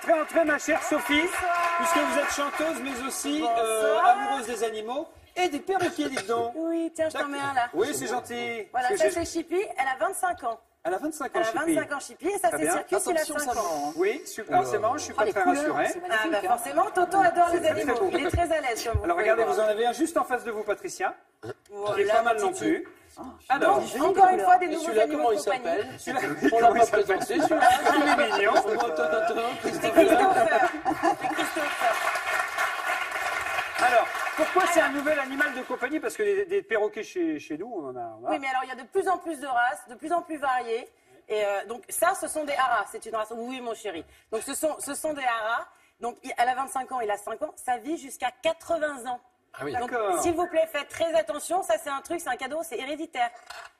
entrez, ma chère Sophie, puisque vous êtes chanteuse, mais aussi amoureuse des animaux et des perroquets, dites donc. Oui, tiens, je t'en mets un là. Oui, c'est gentil. Voilà, ça c'est Chippy, elle a 25 ans. Elle a 25 ans, Elle a Chippy. 25 ans, Chippy, et ça c'est Circus, il a 5 ans. Oui, super, c'est marrant, je suis pas très rassuré. Ah bah forcément, Toto adore les animaux, il est très à l'aise comme vous. Alors regardez, vous en avez un juste en face de vous, Patricia, qui est pas mal non plus. Alors, donc, encore une fois, des nouveaux animaux de compagnie. on l'a pas présenté, celui-là, il est mignon. C'est Christopher. Alors, pourquoi c'est un nouvel animal de compagnie? Parce que des perroquets chez nous, on en a. Oui, mais alors il y a de plus en plus de races, de plus en plus variées. Et donc ça, ce sont des haras. C'est une race. Oui, mon chéri. Donc ce sont des haras. Donc elle a 25 ans, il a 5 ans. Ça vit jusqu'à 80 ans. Ah oui, donc, d'accord. s'il vous plaît, faites très attention. Ça, c'est un truc, c'est un cadeau, c'est héréditaire.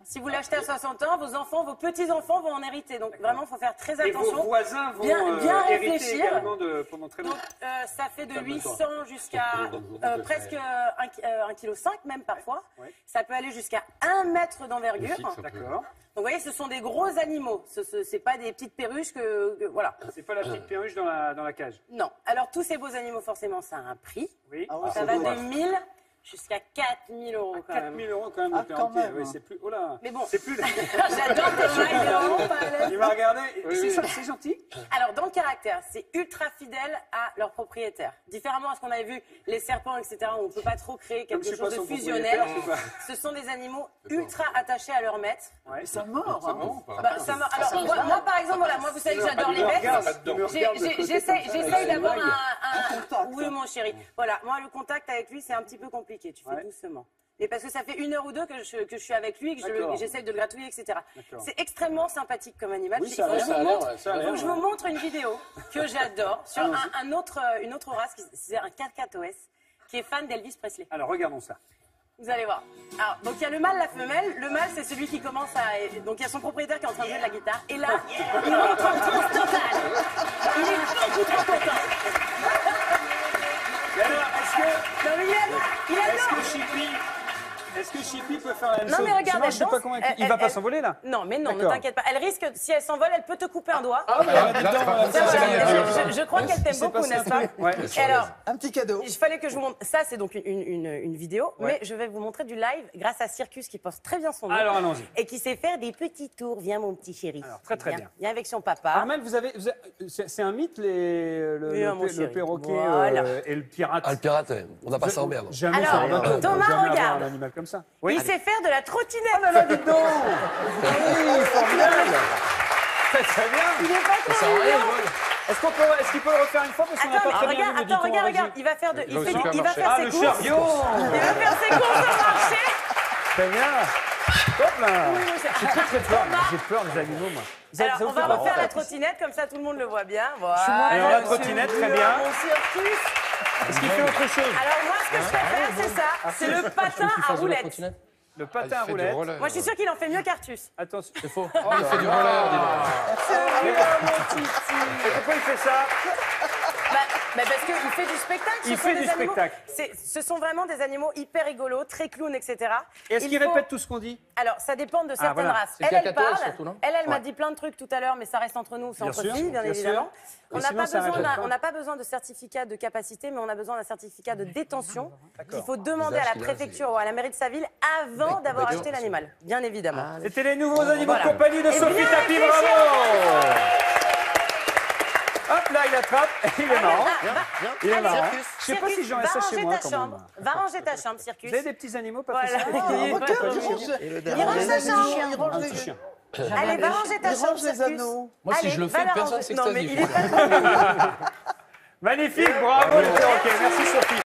Si vous l'achetez à 60 ans, vos enfants, vos petits-enfants vont en hériter. Donc, vraiment, il faut faire très attention. Et vos voisins vont bien hériter réfléchir. également pendant très longtemps. Donc, ça fait de 800 jusqu'à presque 1,5 kg même parfois. Ouais. Ça peut aller jusqu'à 1 mètre d'envergure. D'accord. Donc, vous voyez, ce sont des gros animaux. Ce n'est pas des petites perruches voilà. C'est pas la petite perruche dans la cage. Non. Alors, tous ces beaux animaux, forcément, ça a un prix. Oui. Ça va de 1000 jusqu'à 4000 euros quand 4 même. 000 euros quand même le perroquet. Oui, c'est plus. Oh là. Mais bon. C'est plus. J'adore tes mailles, il est vraiment pas à l'aise. Il m'a regardé. C'est gentil. Alors, dans le caractère, c'est ultra fidèle à leur propriétaire. Différemment à ce qu'on avait vu, les serpents, etc., où on ne peut pas trop créer quelque chose de fusionnel. Ce sont des animaux ultra attachés à leur maître. Ouais. Ça mord, Ça mord. Alors, moi, par exemple, voilà, moi, vous savez que j'adore les bêtes. J'essaye d'avoir un. Oui, mon chéri. Voilà, moi, le contact avec lui, c'est un petit peu compliqué. Tu fais doucement. Mais parce que ça fait 1 heure ou 2 que je suis avec lui, que j'essaye de le gratouiller, etc. C'est extrêmement sympathique comme animal. Oui, Il faut que je vous l'air. montre une vidéo que j'adore sur une autre race, c'est un Kakatoès, qui est fan d'Elvis Presley. Alors, regardons ça. Vous allez voir. Alors, donc il y a le mâle, la femelle. Le mâle, c'est celui qui commence à... Donc il y a son propriétaire qui est en train de jouer de la guitare. Et là, il montre en transe totale. Il est beaucoup trop content. Et alors, Non, mais il adore. Est-ce que Chippy peut faire la même chose? Non, mais regarde, Sinon, je sais pas comment il va pas s'envoler là. Non, mais non, ne t'inquiète pas. Elle risque, si elle s'envole, elle peut te couper un doigt. Je crois qu'elle t'aime beaucoup, n'est-ce pas? Ouais. Alors, un petit cadeau. il fallait que je vous montre. Ça, c'est donc une vidéo, mais je vais vous montrer du live grâce à Circus qui porte très bien son nom. Alors, allons-y. Et qui sait faire des petits tours. Viens, mon petit chéri. Alors, très bien. Viens avec son papa. Armel, c'est un mythe, le perroquet et le pirate. Ah, le pirate, on n'a pas ça en mer. Jamais Alors, ça en bateau. Thomas, Jamais avoir regarde. un animal comme ça. Il sait faire de la trottinette. Oh là là, dites donc. Oui, formidable. Très bien. Il est pas trop mignon. Est-ce qu'il peut le refaire une fois parce qu'on n'a pas très bien vu, Regarde. Il va faire ses courses. le chariot. Il va faire ses courses au marché. Très bien. Hop là. J'ai très peur. J'ai peur des animaux, moi. Alors, on va refaire la trottinette, comme ça tout le monde le voit bien. Voilà. Alors, la trottinette, très bien. Mon circus. Est-ce qu'il fait autre chose? Alors, moi, ce que je préfère, c'est ça. C'est le patin à roulettes. Le patin à roulettes. Moi, je suis sûre qu'il en fait mieux qu'Artus. Attention. C'est faux. Il fait du roller, dis donc. Et pourquoi il fait ça? Parce qu'il fait du spectacle. Il fait du spectacle. Ce sont vraiment des animaux hyper rigolos, très clowns, etc. Est-ce qu'il répète tout ce qu'on dit? Alors, ça dépend de certaines voilà. races. C'est Elle Kakatoès, parle. surtout, non Elle m'a dit plein de trucs tout à l'heure, mais ça reste entre nous, c'est entre filles, bien évidemment. On n'a pas besoin de certificat de capacité, mais on a besoin d'un certificat de détention qu'il faut demander à la préfecture ou à la mairie de sa ville avant d'avoir acheté l'animal, bien évidemment. C'était les nouveaux animaux de compagnie de Sophie Tapie, réfléchi, bravo. Hop là, il attrape. Il est marrant. Il est marrant. Je sais pas si j'en ai ça chez moi quand même. Va ranger ta chambre, Circus. Vous avez des petits animaux, pas Voilà. possible. Il range sa chambre, il range Un les petit chien. Allez, va ranger ta chambre, les Circus. anneaux. Moi, si Allez, je le va fais, la personne ranger. Non, mais s'extasie. il est pas trop mignon. Magnifique, bravo les perroquets. Merci Sophie.